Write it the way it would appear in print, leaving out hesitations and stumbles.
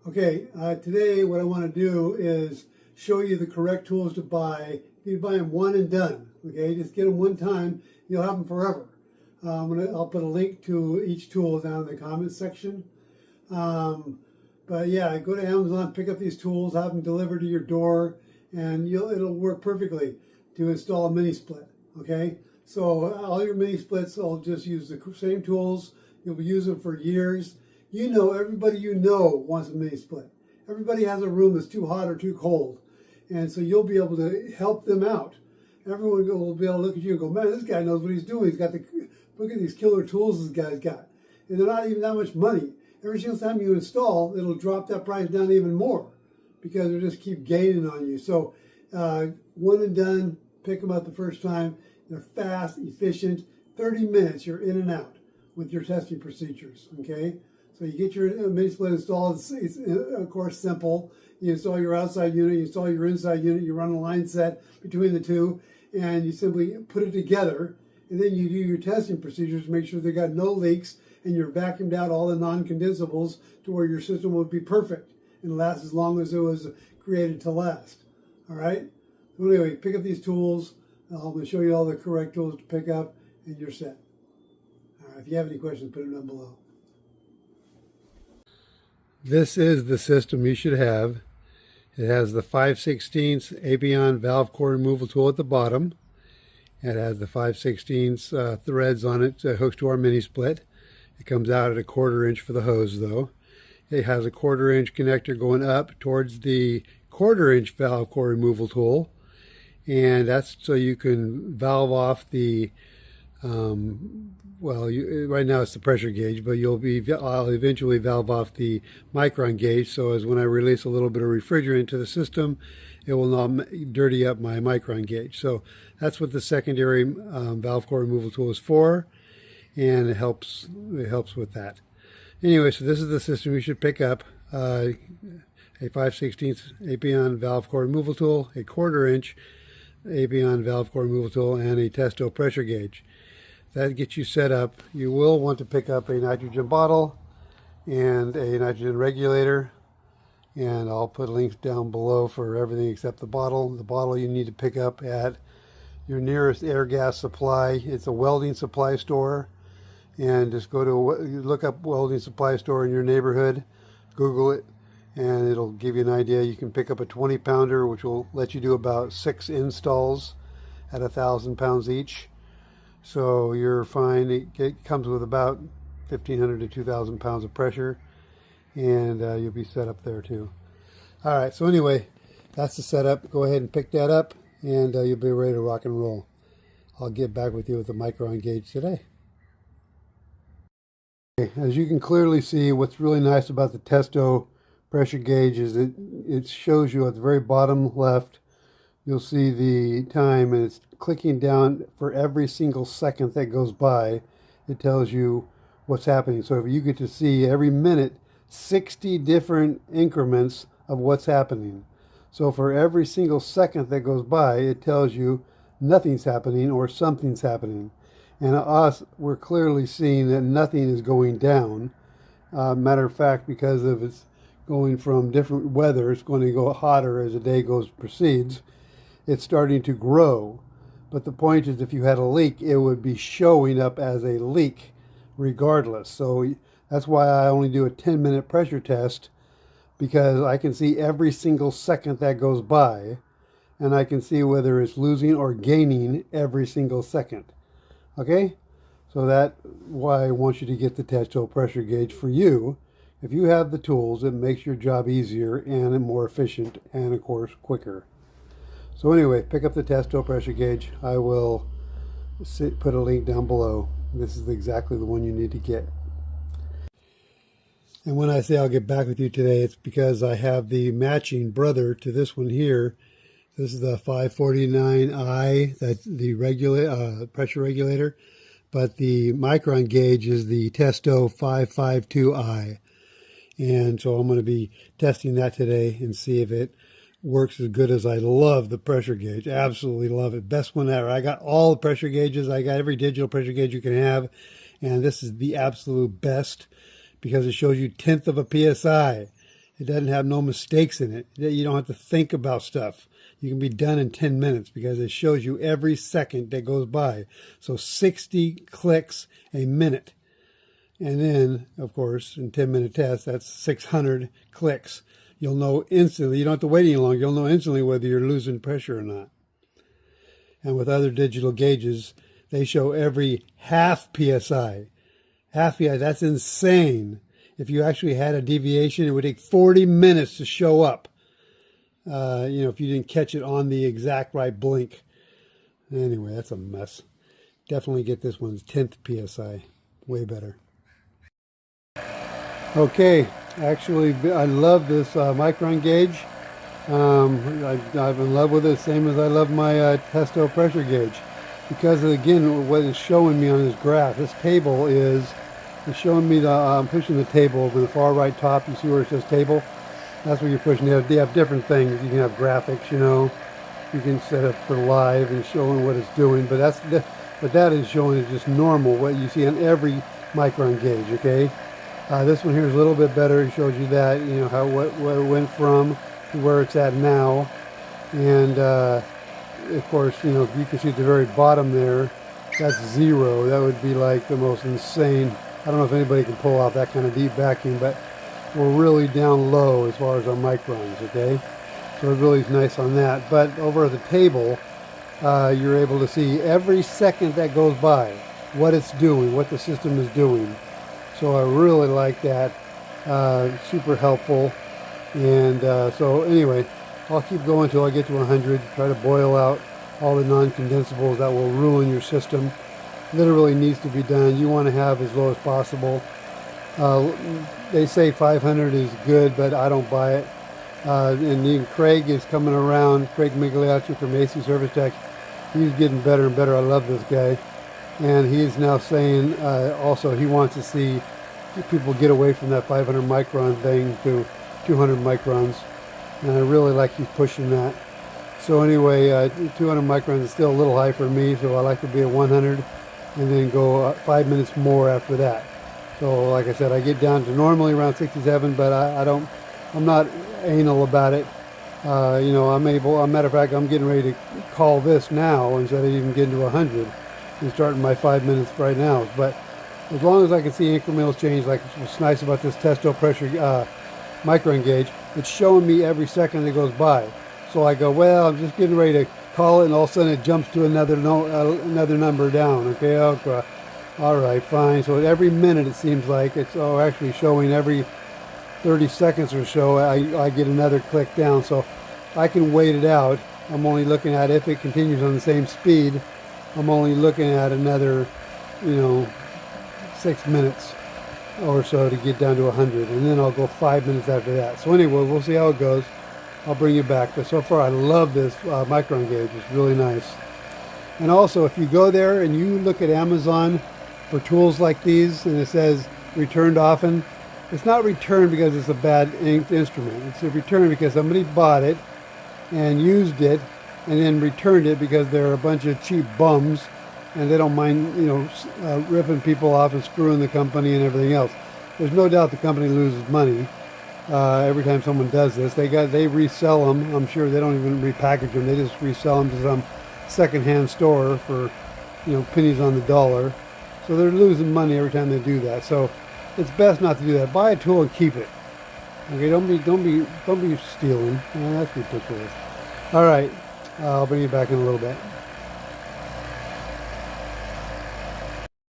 Okay, today what I want to do is show you the correct tools to buy. You buy them one and done. Okay, just get them one time. You'll have them forever. I'll put a link to each tool down in the comments section. But yeah, go to Amazon, pick up these tools, have them delivered to your door, and it'll work perfectly to install a mini split. Okay, so all your mini splits, I'll just use the same tools. You'll use them for years. You know, everybody you know wants a mini split. Everybody has a room that's too hot or too cold. And so you'll be able to help them out. Everyone will be able to look at you and go, man, this guy knows what he's doing. Look at these killer tools this guy's got. And they're not even that much money. Every single time you install, it'll drop that price down even more because it'll just keep gaining on you. So one and done, pick them up the first time. They're fast, efficient. 30 minutes, you're in and out with your testing procedures, okay? So you get your mini split installed. It's of course simple. You install your outside unit, you install your inside unit, you run a line set between the two, and you simply put it together. And then you do your testing procedures to make sure they got no leaks, and you're vacuumed out all the non-condensables to where your system would be perfect and last as long as it was created to last. All right. So anyway, pick up these tools. I'm going to show you all the correct tools to pick up, and you're set. All right. If you have any questions, put them down below. This is the system you should have. It has the 5/16 Abion valve core removal tool at the bottom. It has the 5/16 threads on it hooked to our mini split. It comes out at a 1/4 inch for the hose though. It has a 1/4 inch connector going up towards the 1/4 inch valve core removal tool. And that's so you can valve off the right now it's the pressure gauge, but I'll eventually valve off the Micron gauge, so as when I release a little bit of refrigerant to the system, it will not dirty up my Micron gauge. So that's what the secondary valve core removal tool is for, and it helps with that. Anyway, so this is the system you should pick up. A 5/16 Abion valve core removal tool, a 1/4 inch Abion valve core removal tool, and a Testo pressure gauge. That gets you set up. You will want to pick up a nitrogen bottle and a nitrogen regulator, and I'll put links down below for everything except the bottle. The bottle you need to pick up at your nearest air gas supply. It's a welding supply store, and just look up welding supply store in your neighborhood, Google it, and it'll give you an idea. You can pick up a 20-pounder, which will let you do about 6 installs at 1,000 pounds each. So you're fine. It comes with about 1,500 to 2,000 pounds of pressure, and you'll be set up there too. All right, so anyway, that's the setup. Go ahead and pick that up, and you'll be ready to rock and roll. I'll get back with you with the Micron gauge today. As you can clearly see, what's really nice about the Testo pressure gauge is it shows you at the very bottom left, you'll see the time, and it's clicking down for every single second that goes by. It tells you what's happening. So if you get to see every minute 60 different increments of what's happening. So for every single second that goes by, it tells you nothing's happening or something's happening. And we're clearly seeing that nothing is going down. Matter of fact, because of it's going from different weather, it's going to go hotter as the day proceeds. It's starting to grow. But the point is, if you had a leak, it would be showing up as a leak regardless. So that's why I only do a 10-minute pressure test, because I can see every single second that goes by, and I can see whether it's losing or gaining every single second. Okay? So that's why I want you to get the Testo pressure gauge for you. If you have the tools, it makes your job easier and more efficient and, of course, quicker. So anyway, pick up the Testo pressure gauge. I will put a link down below. This is exactly the one you need to get. And when I say I'll get back with you today, it's because I have the matching brother to this one here. This is the 549i, that's the pressure regulator. But the Micron gauge is the Testo 552i. And so I'm going to be testing that today and see if it works as good as I love the pressure gauge. Absolutely love it. Best one ever. I got all the pressure gauges. I got every digital pressure gauge you can have. And this is the absolute best because it shows you 1/10 of a PSI. It doesn't have no mistakes in it. You don't have to think about stuff. You can be done in 10 minutes because it shows you every second that goes by. So 60 clicks a minute. And then, of course, in 10-minute test, that's 600 clicks. You'll know instantly. You don't have to wait any longer. You'll know instantly whether you're losing pressure or not. And with other digital gauges, they show every half PSI. Half PSI, that's insane. If you actually had a deviation, it would take 40 minutes to show up. If you didn't catch it on the exact right blink. Anyway, that's a mess. Definitely get this one's 10th PSI. Way better. Okay, actually, I love this Micron Gauge. I'm in love with it, same as I love my Testo pressure gauge. Because, again, what it's showing me on this graph, this table it's showing me I'm pushing the table over the far right top. You see where it says table? That's what you're pushing. They have different things. You can have graphics, You can set up for live and showing what it's doing. But what that is showing is just normal, what you see on every Micron gauge, okay? This one here is a little bit better. It shows you that, what it went from to where it's at now. And, of course, you can see at the very bottom there, that's 0. That would be like the most insane. I don't know if anybody can pull off that kind of deep vacuum, but we're really down low as far as our microns, okay? So it really is nice on that. But over at the table, you're able to see every second that goes by, what it's doing, what the system is doing. So I really like that. Super helpful. And so anyway, I'll keep going until I get to 100. Try to boil out all the non-condensables that will ruin your system. Literally needs to be done. You want to have as low as possible. They say 500 is good, but I don't buy it. And then Craig is coming around. Craig Migliacci from AC Service Tech. He's getting better and better. I love this guy. And he is now saying also he wants to see people get away from that 500 micron thing to 200 microns. And I really like he's pushing that. So anyway, 200 microns is still a little high for me, so I like to be at 100 and then go 5 minutes more after that. So like I said, I get down to normally around 67, but I'm not anal about it. Matter of fact, I'm getting ready to call this now instead of even getting to 100 and starting my 5 minutes right now. But as long as I can see incremental change, like what's nice about this Testo pressure Micron gauge, it's showing me every second that goes by. So I go, well, I'm just getting ready to call it, and all of a sudden it jumps to another number down. Okay, all right, fine. So every minute it seems like it's actually showing every 30 seconds or so. I get another click down, so I can wait it out. I'm only looking at if it continues on the same speed. I'm only looking at another, 6 minutes or so to get down to 100, and then I'll go 5 minutes after that. So anyway, we'll see how it goes. I'll bring you back. But so far, I love this Micron gauge. It's really nice. And also, if you go there and you look at Amazon for tools like these, and it says returned often, it's not returned because it's a bad instrument. It's a return because somebody bought it and used it and then returned it because they're a bunch of cheap bums and they don't mind, ripping people off and screwing the company and everything else. There's no doubt the company loses money every time someone does this. They resell them. I'm sure they don't even repackage them. They just resell them to some secondhand store for, pennies on the dollar. So they're losing money every time they do that. So it's best not to do that. Buy a tool and keep it. Okay, don't be stealing. That's ridiculous. All right, I'll bring you back in a little bit.